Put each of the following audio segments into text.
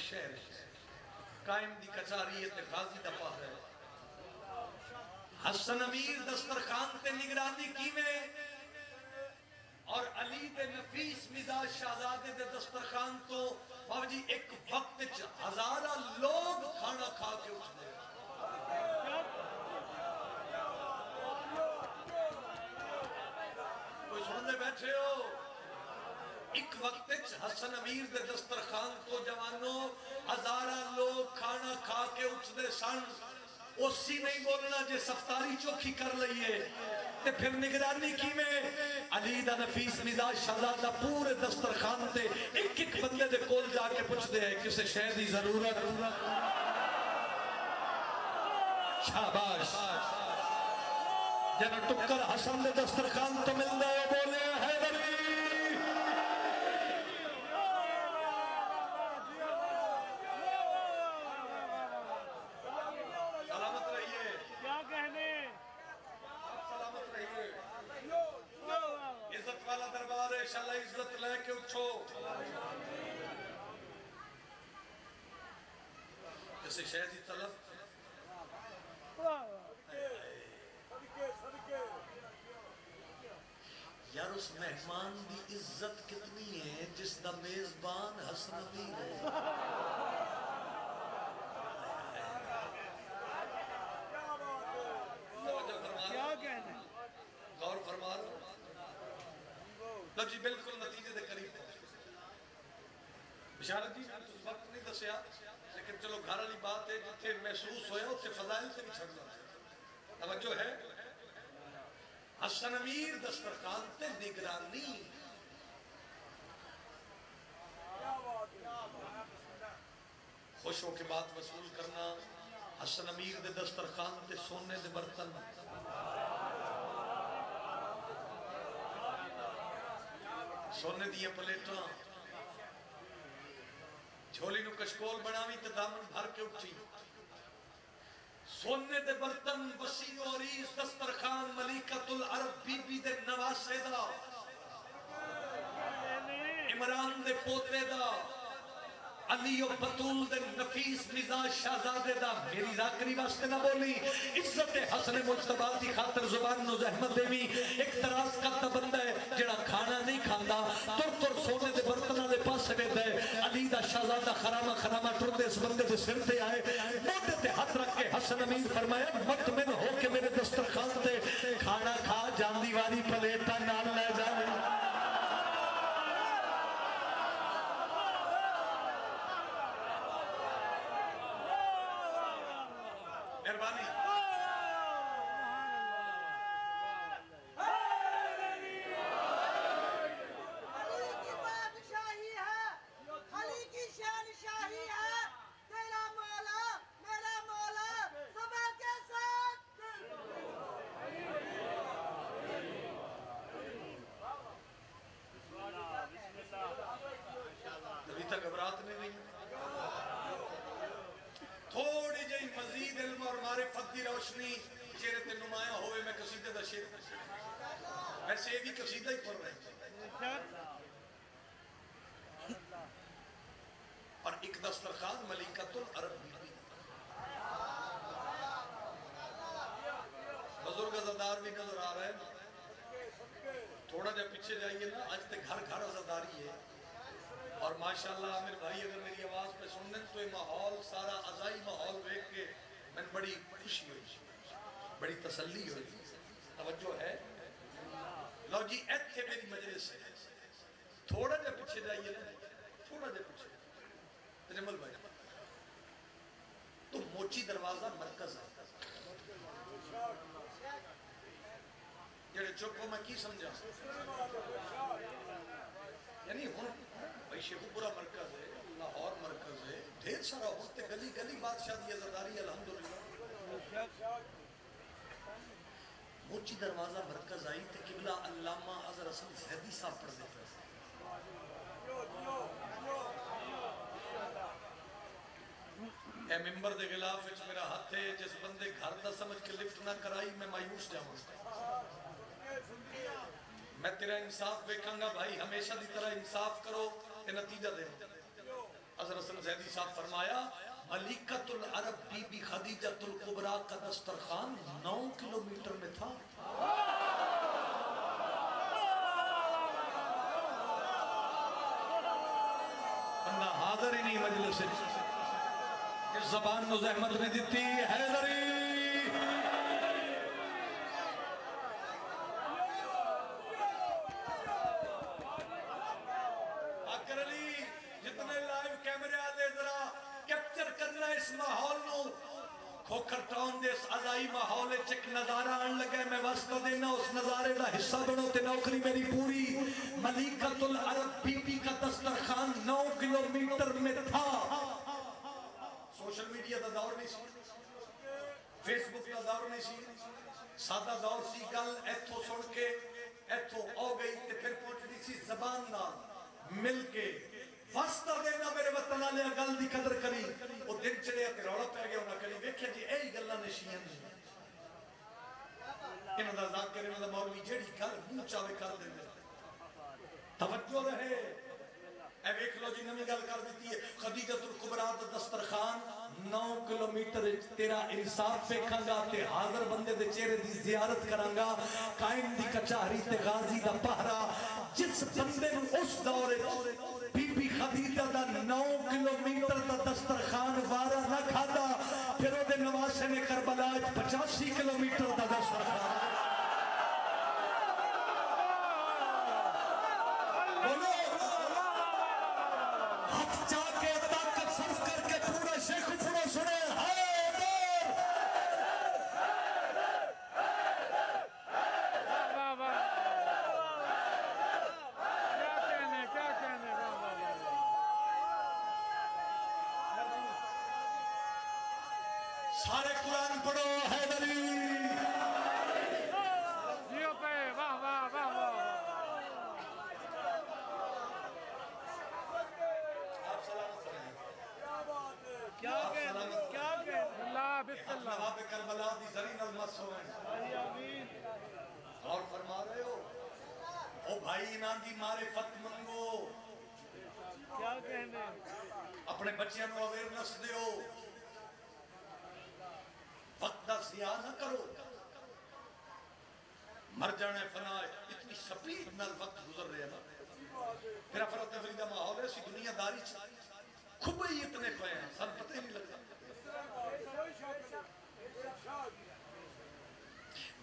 شہر قائم دی کچاری تے غازی دا پہر ہے حسن امیر دسترخان تے نگرانی کیویں اور علی دے نفیس مزاج شہزادے دے دسترخان تو بابا جی ایک وقت ہزارہ لوگ کھانا کھا کے اٹھ دے کوئی سننے بیٹھے ہو ایک وقت حسن امیر دے دسترخان تو جوانوں ہزارہ لوگ کھانا کھا کے اٹھ دے سن اسی نہیں بولنا جے سفتاری چوکھی کر لئیے تے پھر نگرانی کی میں علی دا نفیس مزاج شہزادہ پورے دسترخان تے ایک ایک بندے دے کول جا کے پوچھ دے ہے کسے شہر دی ضرورت شاباش جنہ ٹکر حسن دے دسترخان تو مل دے بولے حیدری عزت والا دربار ہے انشاءاللہ عزت لے کے اٹھو جیسے شہدی طلب یار اس مہمان دی عزت کتنی ہے جس دا میزبان حسن امیر ہے غور فرما رہا لو جی بالکل نتیجے دے قریب پہنچے بشارت جی وقت نہیں دسیا لیکن چلو گھر والی بات ہے جتنے محسوس ہویا اس سے فضائل سے بھی چھڑنا توجہ ہے حسن امیر دسترخوان تے نگرانی خوش ہو کے بات وصول کرنا حسن امیر دے دسترخوان تے سونے دے برتن سونے دیا پلیٹاں جھولی نو کشکول بناوی تے دامن بھر کے اٹھی سونے دے برتن وسیع و عریض دسترخوان ملیکۃ العرب بی بی دے نواسے دا عمران دے پوتے دا علی و بطول دے نفیس مزاج شہزادے دا میری ذاکری واسطے نہ بولی عزت حسن مجتبی دی خاطر زبان نو زحمت دیوی ایک تراز کرتا بندہ ہے جڑا کھانا نہیں کھاندا تر سونے دے برتنہ دے پاسے بیٹھا ہے علی دا شہزادہ خرامہ خرامہ ٹردے اس بندے دے سر تے آئے موٹے تے ہاتھ رکھ کے حسن امیر فرمایا مطمئن ہو کے میرے دسترخوان تے کھانا کھا جاندی والی پلیٹا نال لے جائے مہربانی علی کی بادشاہی ہے علی کی شہنشاہی ہے تیرا مولا میرا مولا سبا کے ساتھ ابھی تک گھبراہٹ نہیں تھوڑی جئی مزید علم اور معرفت دی روشنی چہرے تے نمایاں ہوئے میں قصیدے دا شعر ویسے بھی قصیدہ ہی پڑھ رہے ہیں اور ایک دسترخوان ملیکۃ العرب بی بی بزرگ عزادار بھی نظر آ رہا ہے تھوڑا جب پیچھے جائیے نا آج تے گھر گھر عزاداری ہے اور ماشاءاللہ عامر بھائی اگر میری آواز پہ سننے تو یہ ماحول سارا عزائی ماحول دیکھ کے میں بڑی خوشی ہوئی بڑی تسلی ہوئی توجہ ہے لو جی ایت تھے میری مجلس ہے تھوڑا جب پیچھے جائیے نا تھوڑا جب پیچھے تجمل بھائی تو موچی دروازہ مرکز ہے جڑے چوکوں میں کی سمجھا یعنی ہن بھائی شیخو پورا مرکز ہے لاہور مرکز ہے ڈھیر سارا ہوتے گلی گلی بادشاہ دی عزاداری الحمدللہ موچی دروازہ مرکز آئی تے قبلہ علامہ اظہر حسن زیدی صاحب پڑھ دیتے ہیں اے ممبر دے غلاف وچ میرا ہاتھ ہے جس بندے گھر دا سمجھ کے لفٹ نہ کرائی میں مایوس جاؤں میں تیرا انصاف دیکھاں گا بھائی ہمیشہ دی طرح انصاف کرو تے نتیجہ دے اظہر حسن حسن زیدی صاحب فرمایا ملکۃ العرب بی بی خدیجۃ الکبریٰ کا دسترخوان 9 کلومیٹر میں تھا. بندہ حاضر ہی نہیں مجلس سے. اس زبان نو زحمت میں دیتی حیدری. آقر علی جتنے لائیو کیمرے آدھے ذرا کیپچر کرنا اس ماحول نو. کھوکھر ٹاؤن دے اس عزائی ماحول چک نظارہ آن لگے. میں واسطہ دینا اس نظارے دا حصہ بنو تے نوکری میری پوری. ملکۃ العرب بی بی کا دسترخوان 9 کلومیٹر میں تھا. سوشل میڈیا دا دور نہیں سی, فیس بک دا دور نہیں سی, سادہ دور سی. گل ایتھو سن کے ایتھو آ گئی تے پھر پہنچنی سی زبان نال مل کے. واسطہ دینا میرے وطن والے گل دی قدر کری. وہ دن چڑھے تے روڑا پہ گیا انہاں کری ویکھیا جی اے گلاں نشیاں نے. انہاں دا ذاکر انہاں دا مولوی جڑی کر منہ چاوے کر دے. توجہ رہے. اے ویکھ لو جی نویں گل کر دیتی ہے. خدیجۃ الکبریٰ دا دسترخوان 9 کلومیٹر تیرا انصاف ویکھاں گا تے حاضر بندے دے چہرے دی زیارت کراں گا. قائم دی کچہری تے غازی دا پہرا. جس بندے نو اس دور بی بی خدیجہ دا 9 کلومیٹر دا دسترخوان وارا نہ کھادا, پھر او دے نواسے نے کربلا 85 کلومیٹر دا دسترخوان. سارے قرآن پڑھو حیدری. جیو پہ واہ واہ واہ واہ. آپ سلامت رہیں. کیا کہنے اللہ بسم اللہ. نواب کربلا دی زرین المس ہوئے. آمین. غور فرما رہے ہو. او بھائی انہاں دی معرفت منگو. کیا کہنے اپنے بچیاں کو اویئرنس دیو. وقت دا ضیاء نہ کرو. مر جانا فنا ہے. اتنی سپیڈ نال وقت گزر رہے ہیں نا. پھر افراد نفری دا ماحول ہے. اسی دنیا داری خوب ہی اتنے پہ ہیں سب پتہ ہی نہیں لگتا.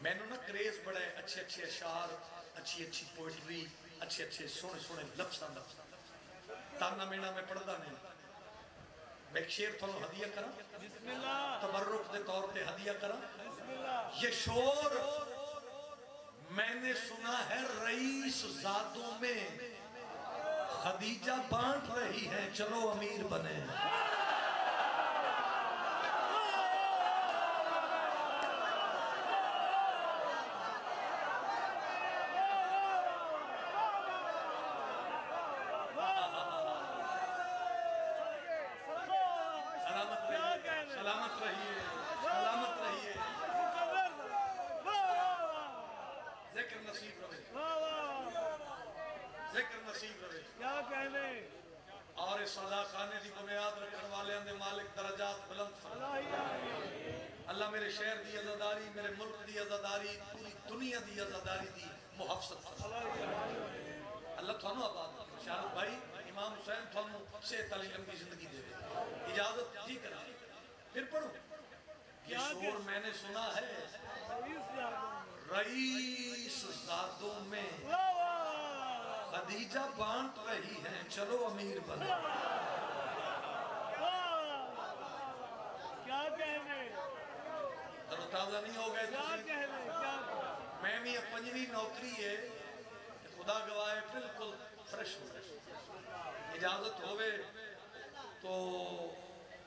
میں نے نا کریز بڑا ہے اچھے اچھے اشعار, اچھی اچھی پوئٹری, اچھے اچھے سونے سونے لفظاں دا. تانا مینا میں پڑھدا نہیں. میں ایک شعر تھوڑا ہدیہ کرا بسم اللہ. تبرک دے طور پہ ہدیہ کرا. بسم اللہ. یہ شور میں نے سنا ہے رئیس زادوں میں. خدیجہ بانٹ رہی ہے چلو امیر بنے. سلامت رہیے, سلامت رہیے. ذکر نصیب رہے, ذکر نصیب رہے. کیا کہنے اور اس صدا خانے دی بنیاد رکھن والے اندے مالک درجات بلند فرما. اللہ میرے شہر دی عزاداری, میرے ملک دی عزاداری, پوری دنیا دی عزاداری دی محفظت فرما. اللہ تھانو آباد. شارت بھائی امام حسین تھانو صحت علی لمبی زندگی دے. اجازت جی کرا پھر پڑھو. یہ شور میں نے سنا ہے رئیس زادوں میں. خدیجہ بانٹ رہی ہیں چلو امیر بنے. کیا کہنے تر تازہ نہیں ہو گئے کیا تسی. کہنے کیا میں بھی پنجویں نوکری ہے خدا گواہ بالکل فریش ہو گئے. اجازت ہوئے تو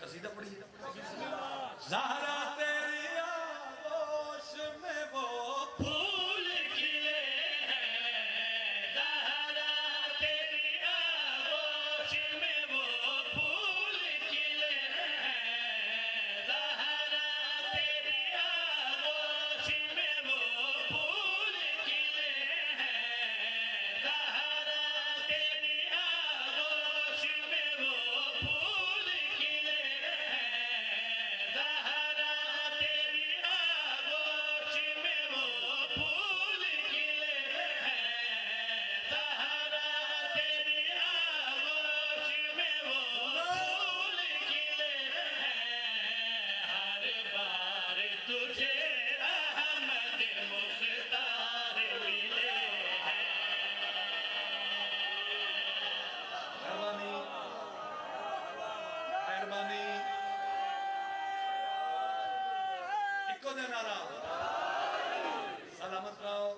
قصیدہ پڑھیے. زہرا تیری آغوش میں وہ پھول کھلے ہیں. زہرا تیری آغوش میں وہ پھول کھلے ہیں. زہرا تیری آغوش میں وہ پھول کھلے ہیں. زہرا تیری آغوش میں وہ پھول مہربانی ایکو دے نعرہ سلامت رہو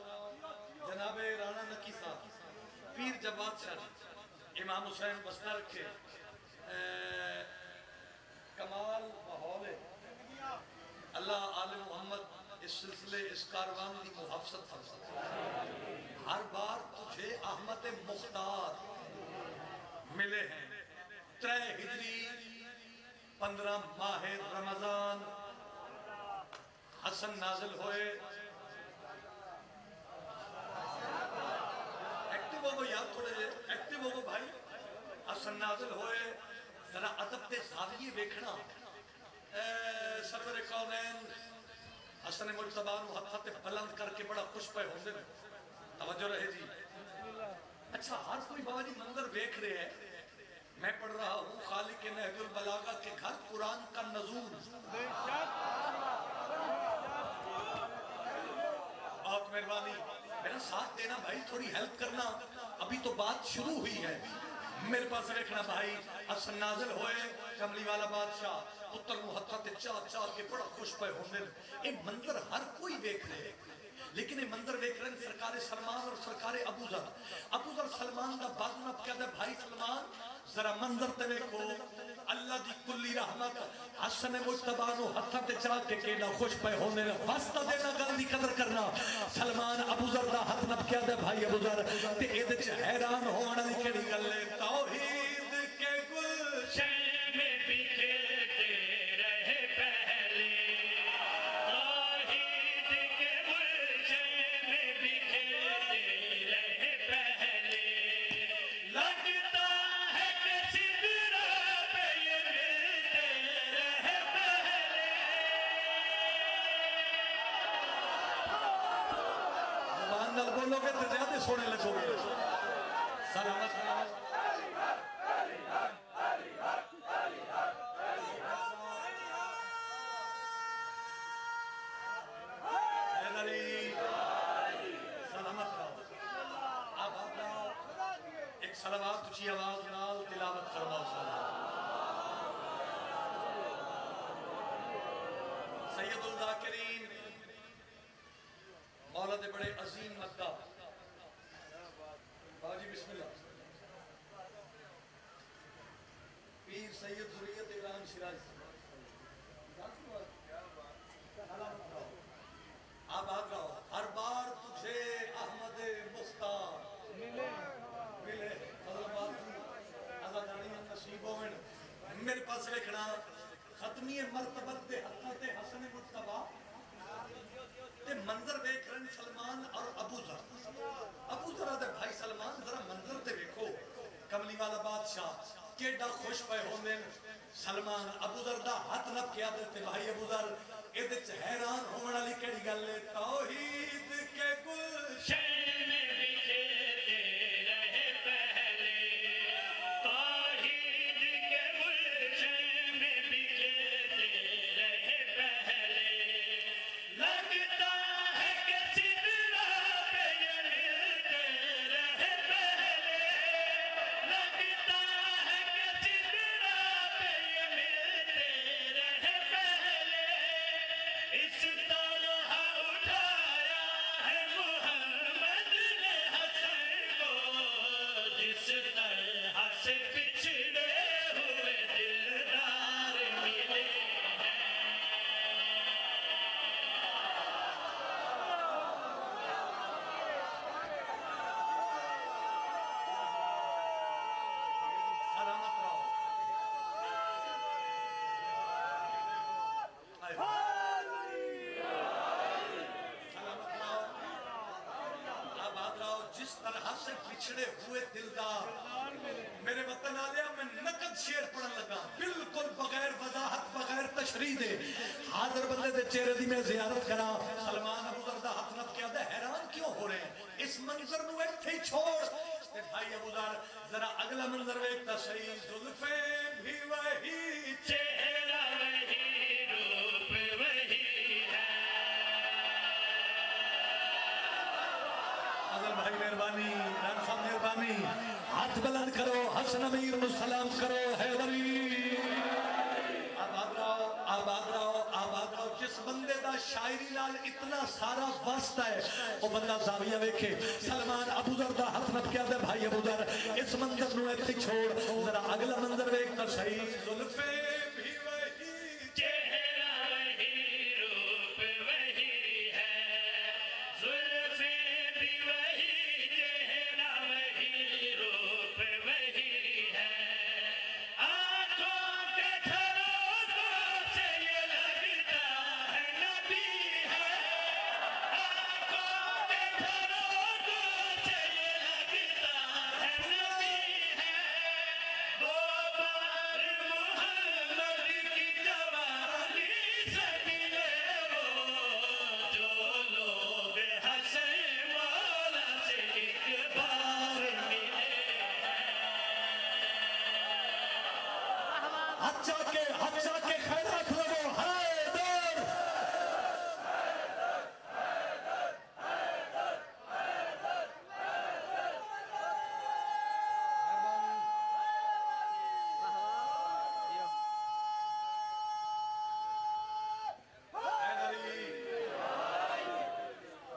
جناب رانا نکی صاحب پیر جواد شاہ امام حسین بسنہ رکھے کمال ماحول ہے اللہ آل محمد اس سلسلے اس کاروان دی محافظت فرمائے ہر بار تجھے احمد مختار ملے ہیں 3 ہجری 15 ماہ رمضان حسن نازل ہوئے ایکٹیو ہو یاد تھوڑے جے ایکٹیو ہو بھائی حسن نازل ہوئے ذرا عدب تے زاویے ویکھنا سرور کونین حسن مجتبہ نو ہتھا تے بلند کر کے بڑا خوش پہ ہوندے توجہ رہے جی اچھا ہر کوئی بابا جی منظر ویکھ رہے ہیں میں پڑھ رہا ہوں خالق نہج البلاغہ کے گھر قرآن کا نزول بہت مہربانی میرا ساتھ دینا بھائی تھوڑی ہیلپ کرنا ابھی تو بات شروع ہوئی ہے میرے پاس رکھنا بھائی حسن نازل ہوئے کملی والا بادشاہ پتر محطت چار چار کے بڑا خوش پہ ہونے یہ منظر ہر کوئی دیکھ رہے لیکن یہ منظر دیکھ رہے ہیں سرکار سلمان اور سرکار ابو ذر سلمان دا بازنا کیا دے بھائی سلمان ذرا منظر تے دیکھو اللہ دی کلی رحمت حسن مجتبہ نو ہتھا تے چاہ کے کینا خوش پہ ہونے واسطہ دینا گل دی قدر کرنا سلمان ابو ذر دا ہتھ نپ کیا دے بھائی ابو ذر تے اے دے چ حیران ہونا دی کیڑی گل ہے توحید کے گلشن میں بکھرتے رہے پہلے توحید کے گلشن میں بکھرتے رہے پہلے لگتا ہے کہ سدرا پہ یہ ملتے رہے پہلے زبان نال بولو گے تو زیادہ سونے لگو گے سلامت صلوات اچھی آواز نال تلاوت فرماؤ سید الذاکرین مولا دے بڑے عظیم مدہ باجی بسم اللہ پیر سید ذریت ابراہیم شیراز آباد رہو ہر بار تجھے احمد مختار ملے فضل بازی آزادانی نصیب ہوئن میرے پاس لکھنا ختمی مرتبت دے حقہ تے حسن مجتبہ تے منظر دیکھ رہے ہیں سلمان اور ابو ذر دے بھائی سلمان ذرا منظر تے دیکھو کملی والا بادشاہ کیڑا خوش پہ ہونے سلمان ابو ذر دا ہاتھ نپ کیا دیتے بھائی ابو ذر اے دے چ حیران ہونا لی کیڑی گل ہے توحید کے گلشن میں بکھرتے رہے پہلے توحید کے گلشن میں بکھرتے رہے پہلے لگتا ہے کہ سدرا پہ یہ ملتے رہے پہلے لگتا ہے کہ سدرا پہ یہ ملتے رہے پہلے اس طرح اٹھایا ہے محمد نے حسن کو جس طرح سے پچھڑے ہوئے دلدار ملے سلامت رہو سلامت رہو آباد رہو جس طرح سے پچھڑے ہوئے دلدار میرے وطن آلیا میں نقد شیر پڑھن لگا بالکل بغیر وضاحت بغیر تشریح دے حاضر بندے دے چہرے دی میں زیارت کرا سلمان ابو ذر دا ہاتھ نپ کیا دے حیران کیوں ہو رہے ہیں اس منظر نو ایتھے ہی چھوڑ تے بھائی ابو ذر ذرا اگلا منظر ویکھتا صحیح زلفیں بھی وہی چہرہ وہی روپ وہی ہے اگر بھائی مہربانی ران صاحب مہربانی ہاتھ بلند کرو حسن امیر نو سلام کرو حیدری مست ہے وہ بندہ زاویہ ویکھے سلمان ابو ذر دا ہاتھ نپ کیا دے بھائی ابو ذر اس منظر نو ایتھے چھوڑ ذرا اگلا منظر ویکھ تے صحیح زلفے بھی وہی چہرہ وہی روپ وہی ہے زلفیں بھی وہی چہرہ وہی روپ وہی ہے آنکھوں کے جھروکوں سے یہ لگتا ہے نبی ہے آنکھوں کے جھروکوں سے یہ لگتا ہے نبی ہے دو بار محمد کی جوانی سے ملے وہ جو لوگ حسین مولا سے ایک بار ملے ہچا کے خیرات لگو حیدر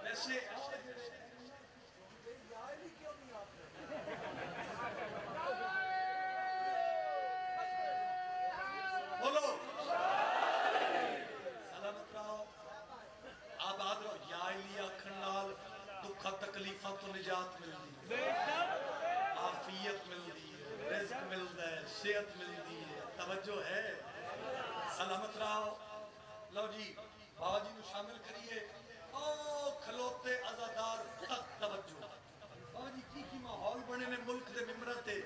ویسے بولو سلامت رہو آباد رہو یا علی اکھن نال دکھا تکلیفہ تو نجات ملدی بے شک عافیت ملدی ہے رزق ملدا ہے صحت ملدی ہے توجہ ہے سلامت رہو لو جی بابا جی نو شامل کریے او کھلوتے عزادار تک توجہ بابا جی کی ماحول بنے نے ملک دے ممبران تے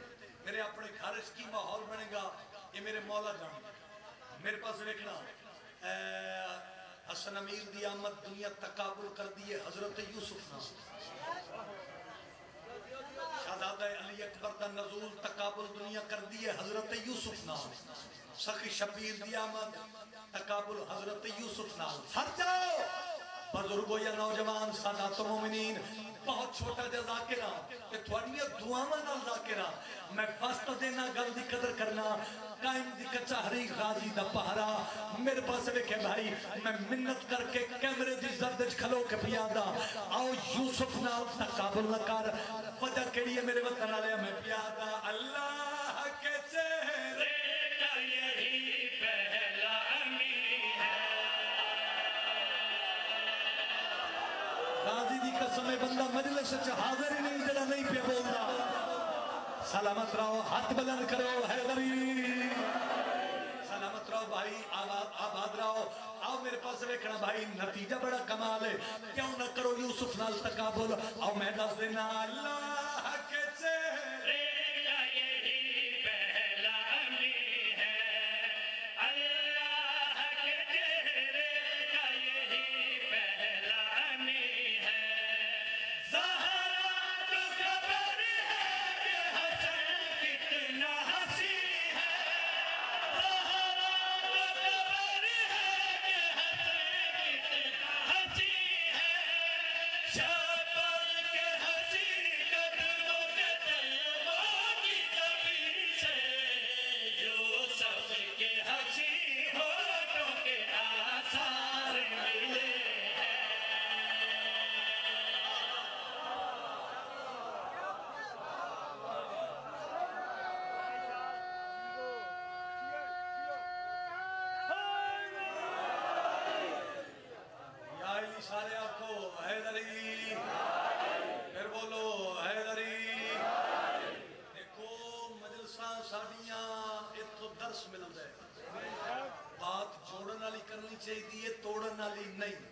میرے اپنے گھرش کی ماحول بنے گا یہ میرے مولا جان میرے پاس دیکھنا حسن امیر دی آمد دنیا تقابل کر دیئے حضرت یوسف نا شہزادہ علی اکبر دا نزول تقابل دنیا کر دیئے حضرت یوسف نا سخی شبیر دی آمد تقابل حضرت یوسف نا سچاؤ بزرگو یا نوجوان سادات و مومنین بہت چھوٹا جا ذاکرہ کہ تھوڑی دعاواں نال ذاکرہ میں فاسطہ دینا گل دی قدر کرنا قائم دی کچہری غازی دا پہرا میرے پاس ویکھے بھائی میں منت کر کے کیمرے دی زردج کھلو کے پیادا آؤ یوسف نال تقابل نہ کر وجہ کیڑی ہے میرے وطن آلے میں پیادا اللہ کے چہرے کا یہی پہلا امی ہے غازی دی قسم بندہ مجلس چ حاضر ہی نہیں جڑا نہیں پہ بولدا سلامت رہو ہاتھ بلند کرو حیدری سلامت رہو بھائی آباد رہو آؤ میرے پاس ویکھنا بھائی نتیجہ بڑا کمال ہے کیوں نہ کرو یوسف نال تقابل آؤ میں دس دینا اللہ کے چہرے کا یہی پہلا امی ہے اللہ کے چہرے کا یہی پہلا امی ہے زہرا تو خبر ہے کہ حسن کتنا حسی ہے زہرا تو خبر ہے کہ حسن کتنا حسی ہے شاپر کے حسی قدموں کے تلووں کی زمین سے یوسف کے حسی ہونٹوں کے آثار ملے ہیں یا علی سارے آپ کو حیدری پھر بولو حیدری دیکھو مجلساں ساڑیاں اتھو درس مل جائے بات جوڑن والی کرنی چاہیے توڑن والی نہیں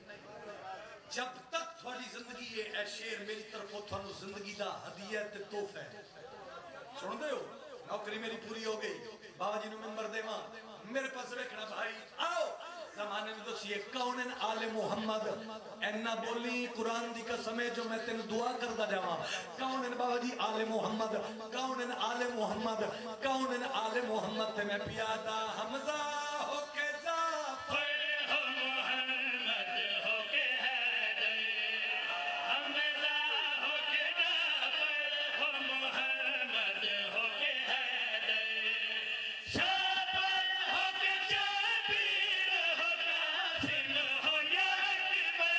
جب تک تھوڑی زندگی ہے اے شیر میری طرفوں تھوڑا زندگی دا ہدیہ تے تحفہ ہے سن دے ہو نوکری میری پوری ہو گئی بابا جی نو ممبر دے ماں میرے پاس رکھنا بھائی آؤ زمانے میں تو سیئے کونن آل محمد اینا بولی قرآن دی قسم ہے جو میں تین دعا کردہ جاواں کونن بابا جی آل محمد کونن آل محمد کونن آل محمد تے میں پیادا حمزہ ہو کے جعفر ہو محمد ہو کے حیدر حمزہ ہو کے جعفر ہو محمد ہو کے حیدر شابر ہو کے جابر ہو قاسم ہو یا اکبر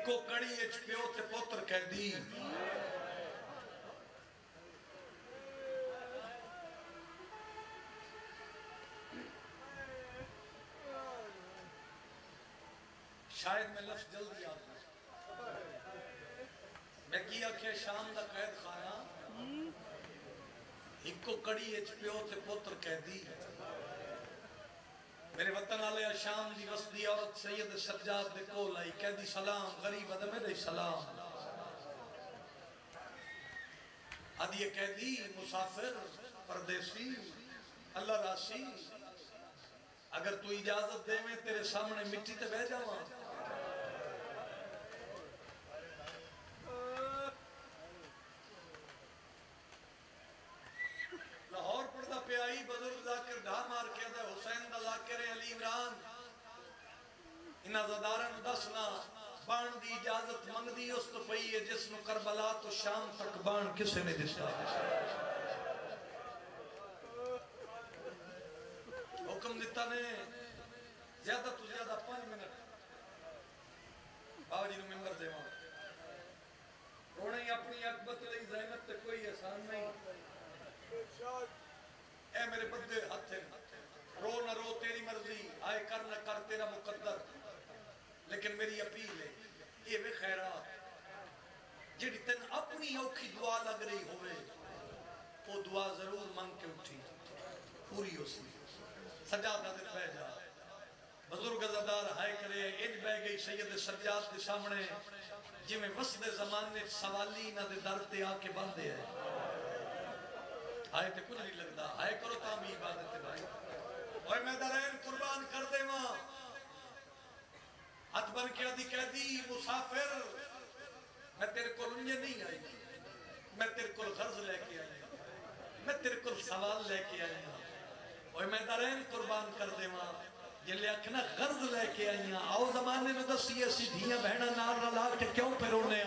ایکو کڑی اچ پیو تے پوتر قیدی شاید میں لفظ جلدی آتا میں کیا کہ شام دا قید خانہ ایکو کڑی اچ پیو تے پوتر قیدی میرے وطن والے شام دی وسطی عورت سید سجاد دے کول آئی قیدی سلام غریب ادم میرے سلام ادی یہ قیدی مسافر پردیسی اللہ راسی اگر تو اجازت دے میں تیرے سامنے مٹی تے بہ جاواں لاہور پڑھدا پیائی بزرگ ذاکر ڈھا مار کے دا حسین دا ذاکر علی عمران انہاں زدارن دسنا بان دی اجازت منگ دی اس تو پئی ہے جس نو کربلا تو شام تک بان کسے نے دتا حکم دیتا نے زیادہ تو زیادہ 5 منٹ بابا جی نو ممبر دے وہاں رونے ہی اپنی اکبت لئی زحمت تے کوئی احسان نہیں اے میرے بدے ہتھے رو نہ رو تیری مرضی آئے کر نہ کر تیرا مقدر لیکن میری اپیل ہے یہ وے خیرات جڑی تن اپنی اوکھی دعا لگ رہی ہوئے وہ دعا ضرور مانگ کے اٹھی پوری ہو سی سجادہ دے پہ جا بزرگ عزادار ہائے کرے انج بہ گئی سید سجاد کے سامنے جی میں وسط زمانے سوالی نہ دے در تے آ کے باندھے ہے آئے تے کچھ نہیں لگتا آئے کرو تامی عبادت بھائی اور میں درین قربان کر دے ماں ہاتھ بن کے آدھی قیدی مسافر میں تیرے کو لنجے نہیں آئی میں تیرے کو غرض لے کے آئی میں تیرے کو سوال لے کے آئی اور میں درین قربان کر دے ماں یہ لے اکھنا غرض لے کے آئی آؤ زمانے میں دسی ایسی دھیاں بہنہ نار رلا کے کیوں پہ رونے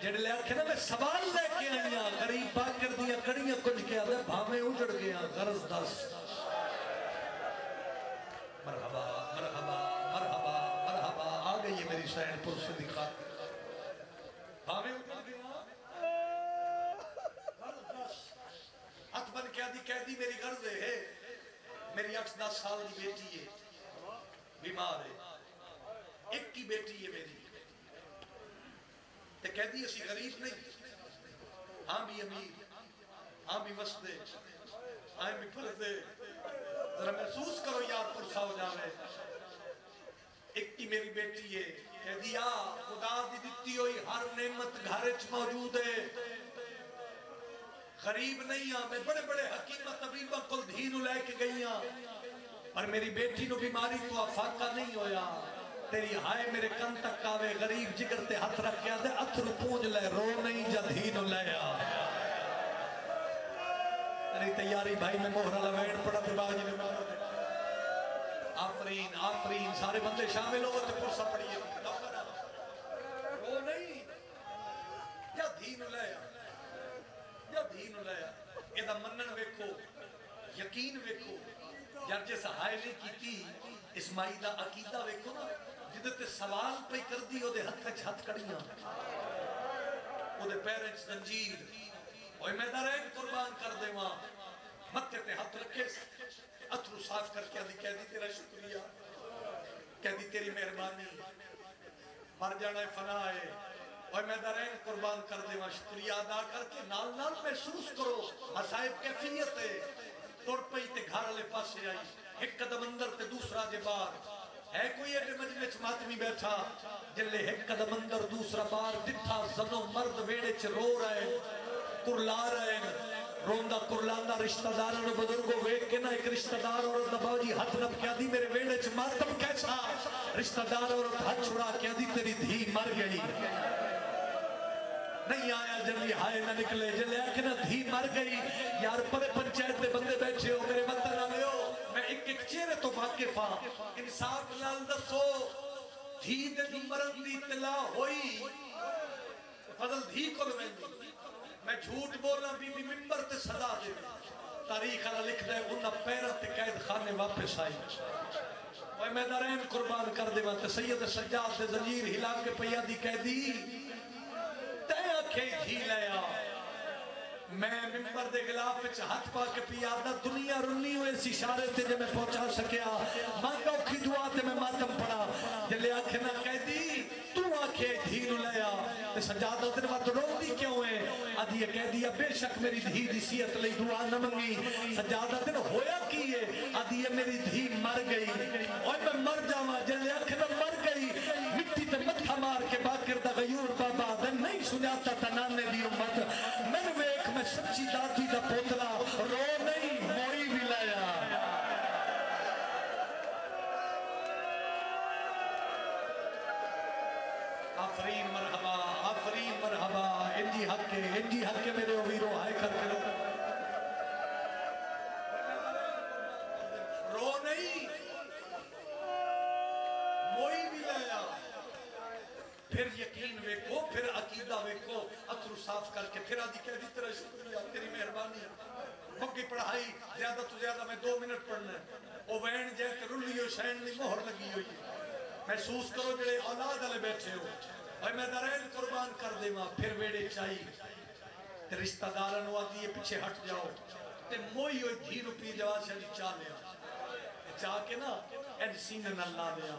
جڑے لے اکھنا میں سوال لے کے آئی غریب پاک کر دیا کڑیاں کچھ کے آدھے بھامیں اجڑ گیا غرض دس مرحبا مرحبا مرحبا مرحبا آگئی ہے میری سین پر صدیقہ بھامیں اجڑ گیا غرض دس ہاتھ بن کے آدھی قیدی میری غرض ہے میری 8-10 سال کی بیٹی ہے بیمار ہے ایک کی بیٹی ہے میری تے قیدی اسی غریب نہیں ہاں بھی امیر ہاں بھی وسطے ہاں بھی پردے ذرا محسوس کرو یار پرسا ہو جاوے ایک کی میری بیٹی ہے قیدیا خدا دی دیتی ہوئی ہر نعمت گھرچ موجود ہے غریب نہیں ہاں میں بڑے بڑے حکیمہ طبیبہ کل دھینو لے کے گئی ہاں اور میری بیٹی نو بیماری تو افاقہ نہیں ہویا تیری ہائے میرے کن تک آوے غریب جگر تے ہاتھ رکھ کے آدھے اتھر پونج لے رو نہیں جدھینو لے آ تیری تیاری بھائی میں مہرہ لویڑ پڑا تے باجی نے مارا دے آفرین آفرین سارے بندے شامل ہو تے پرسا پڑیے رو نہیں جدھینو لے آ یا دین لیا ایدہ منن ویکھو یقین ویکھو یار جیسا ہائے نہیں کی تھی اسماعیلہ عقیدہ ویکھو نا جدتے سوال پہ کر دی او دے ہتھ کڑیاں او دے پیرنچ زنجیر اوہ میں دارین قربان کر دے ماں متے تے ہاتھ رکھے اتھرو صاف کر کے آدھی کہہ دی تیرا شکریہ کہہ دی تیری مہربانی مر جانا فنا ہے اور میں دارین قربان کر دے وہاں شکریہ ادا کر کے نال نال محسوس کرو مسائب کیفیت ہے توڑ پئی تے گھر لے پاسے آئی ایک قدم اندر تے دوسرا دے بار ہے کوئی ایڈے مجلس ماتمی بیٹھا جلے ایک قدم اندر دوسرا بار دٹھا زنو مرد ویڑے چ رو رہے کرلا رہے روندہ کرلاندہ رشتہ داروں نے بزرگوں ویک کے نا ایک رشتہ دار عورت دباؤ جی ہاتھ نب کیا دی میرے ویڑے چ ماتم کیسا رشتہ دار عورت ہاتھ چھڑا کیا دی تیری دھی مر گئی نہیں آیا جنوی ہائے نہ نکلے جلے آکھنا دھی مر گئی یار پرے پنچایت دے بندے بیٹھے ہو میرے وطن آلے ہو میں ایک چہرے تو واقف ہاں انصاف لال دسو دھی دے مرد دی اطلاع ہوئی فضل دھی کو لویں میں جھوٹ بولا بی بی ممبر تے صدا دے تاریخ اللہ لکھ دے انہا پیرہ تے قید خانے واپس آئی میں دارین قربان کر دے وقت سید سجاد دے زنجیر ہلا کے پیا دی قیدی تے آکھے تھی لیا میں ممبر دے غلاف وچ ہاتھ پا کے پیا دا دنیا رنی ہوئے اس اشارے تے جے میں پہنچا سکیا مانگا اوکھی دعا تے میں ماتم پڑا جلے آکھے نہ قیدی تو آکھے دھی نو لیا تے سجاد دن وقت رو دی کیوں ہے آدھی قیدی بے شک میری دھی دی سیت لئی دعا نہ منگی سجاد دن ہویا کی ہے آدھی میری دھی مر گئی اور میں مر جاواں جلے آکھے نہ مر گئی مٹی تے متھا مار کے باکر دا غیور بابا دن نہیں سناتا تنانے دی امت میں ویکھ میں سچی دادی دا پوتلا رو نہیں موئی بھی لایا آفرین مرحبا انجی حق کے میرے ویرو آئے کر کے رو نہیں موئی بھی لایا پھر یقین ویکھو پھر عقیدہ ویکھو اترو صاف کر کے پھر آدھی کہہ دی تیرا شکریہ تیری مہربانی ہوگی پڑھائی زیادہ تو زیادہ میں 2 منٹ پڑھنا ہے او وین جے کہ رلی ہو شین نہیں مہر لگی ہوئی محسوس کرو جڑے اولاد والے بیٹھے ہو اور میں دارین قربان کر دے ماں پھر ویڑے چاہی تے رشتہ دارن آدھی پیچھے ہٹ جاؤ تے موئی ہوئی دھی روپی جواب شاہی چاہ لیا چاہ کے نا این سینے نہ لا لیا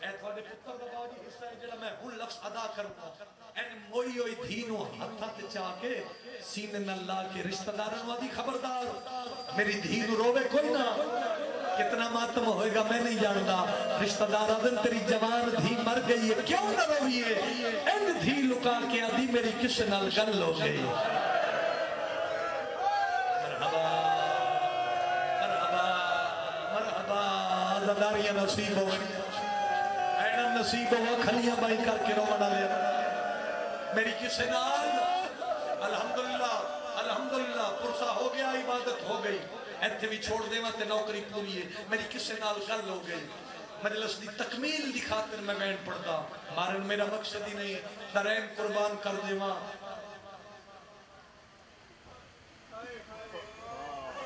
اے تھوڑے پتر دا باوجی حصہ ہے جڑا میں ہن لفظ ادا کروں این موئی ہوئی دھینو ہتھا تے چاہ کے سینے نہ لا کے رشتہ دارن وادی خبردار میری دھینو روے کوئی نہ کتنا ماتم ہوئے گا میں نہیں جانتا رشتہ دار آدن تیری جوان دھی مر گئی ہے کیوں نہ رویے این دھی لکا کے آدھی میری کس نال گل ہو گئی مرحبا آزاداریاں نصیب ہو گئی اینم نصیب ہوا کھلیاں بائی کر کے رو منا لیا میری کسے نال الحمدللہ پرسا ہو گیا عبادت ہو گئی ایتھے بھی چھوڑ دے وہاں تے نوکری پوری ہے میری کسے نال گل ہو گئی مجلس دی تکمیل دی خاطر میں بین پڑھتا مارن میرا مقصد ہی نہیں درین قربان کر دے وہاں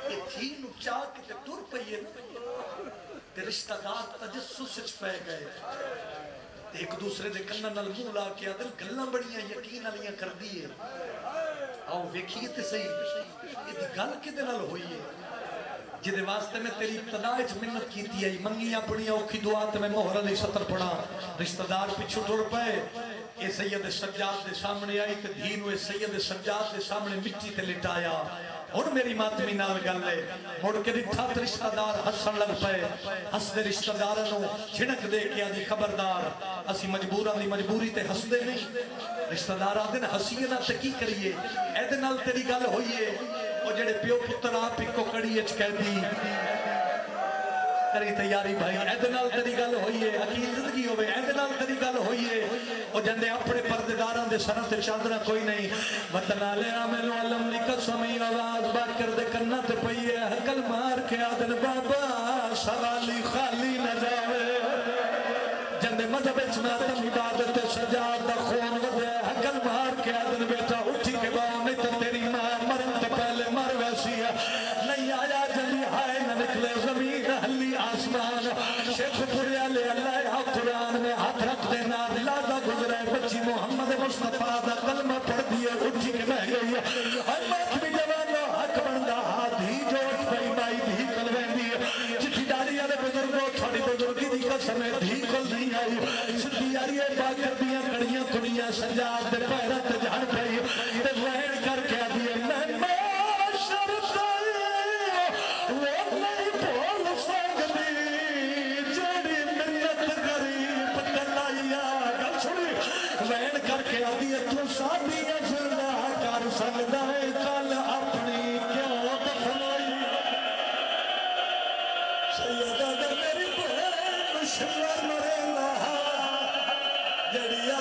یہ تھی نو چاہ کے تے دور پئیے تے رشتہ دار تجسس سچ پہ گئے ایک دوسرے دے کنن نال منہ لا کے آدل گلاں بڑیاں یقین والیاں کر دیے آؤ ویکھیے تے صحیح یہ گل کدے نال ہوئی ہے جدے واسطے میں تیری ابتدا وچ منت کیتی آئی منگی اپنی اوکھی دعا تے میں مہر علی سطر پڑھا رشتہ دار پیچھے ٹر پئے اے سید سجاد دے سامنے آئی تے دھی نو اے سید سجاد دے سامنے مٹی تے لٹایا اور میری ماتمی نال گل ہے مڑ کے ڈٹھا تے رشتہ دار ہسن لگ پئے ہس دے رشتہ داراں نو چھڑک دے کے آدھی خبردار اسی مجبوراں دی مجبوری تے ہس دے نہیں رشتہ دار آدھے نا ہسیے نہ تے کی کریے اے دے نال تیری گل ہوئی ہے او جڑے پیو پتر آپ ہی کو کڑی اچ کہہ دی تیری تیاری بھائی اے دے نال تیری گل ہوئی ہے عقیل زندگی ہوئے اے دے نال تیری گل ہوئی ہے او جندے اپنے پردیداراں دے سراں تے چادراں کوئی نہیں وطن والے عامل علم دی قسمی آواز باکر دے کنا تے پئی ہے حقل مار کے آدن بابا سوالی خالی نہ جاوے جندے مذہب وچ ماتم عبادت سجاد دا خون ودے حقل مار کے آدن بیٹا اٹھی کے باؤ نہیں تے تیری ماں مرن تے پہلے مر ویسی ہے نہیں آیا جلی ہائے نہ نکلے زمین ہلی آسمان شیخ پوریا لے اللہ قرآن میں ہاتھ رکھ دینا لازہ گزرے بچی محمد مصطفیٰ دا کلمہ پڑھ دیے اٹھی کے بہ گئی ہے ہر بات بھی جوانو حق بندہ ہاتھ ہی جوٹ پئی مائی بھی کلویں دی چٹھی ڈالی والے بزرگوں تھوڑی بزرگی دی قسم بھی کل نہیں آئی سدھی آئی ہے باکر دیاں کڑیاں کڑیاں سجاد دے پیرا تے جھڑ پئی تے وین کر کے آدھی ہے میں معاشر وہ نہیں بول سکتی جڑی منت غریب کلایا گل سنی وین کر کے آدھی ہے تو سادی ازلا کر سکتا ہے کل اپنی کیوں دفنائی سیدہ دا میری بہن شلر مرے جڑی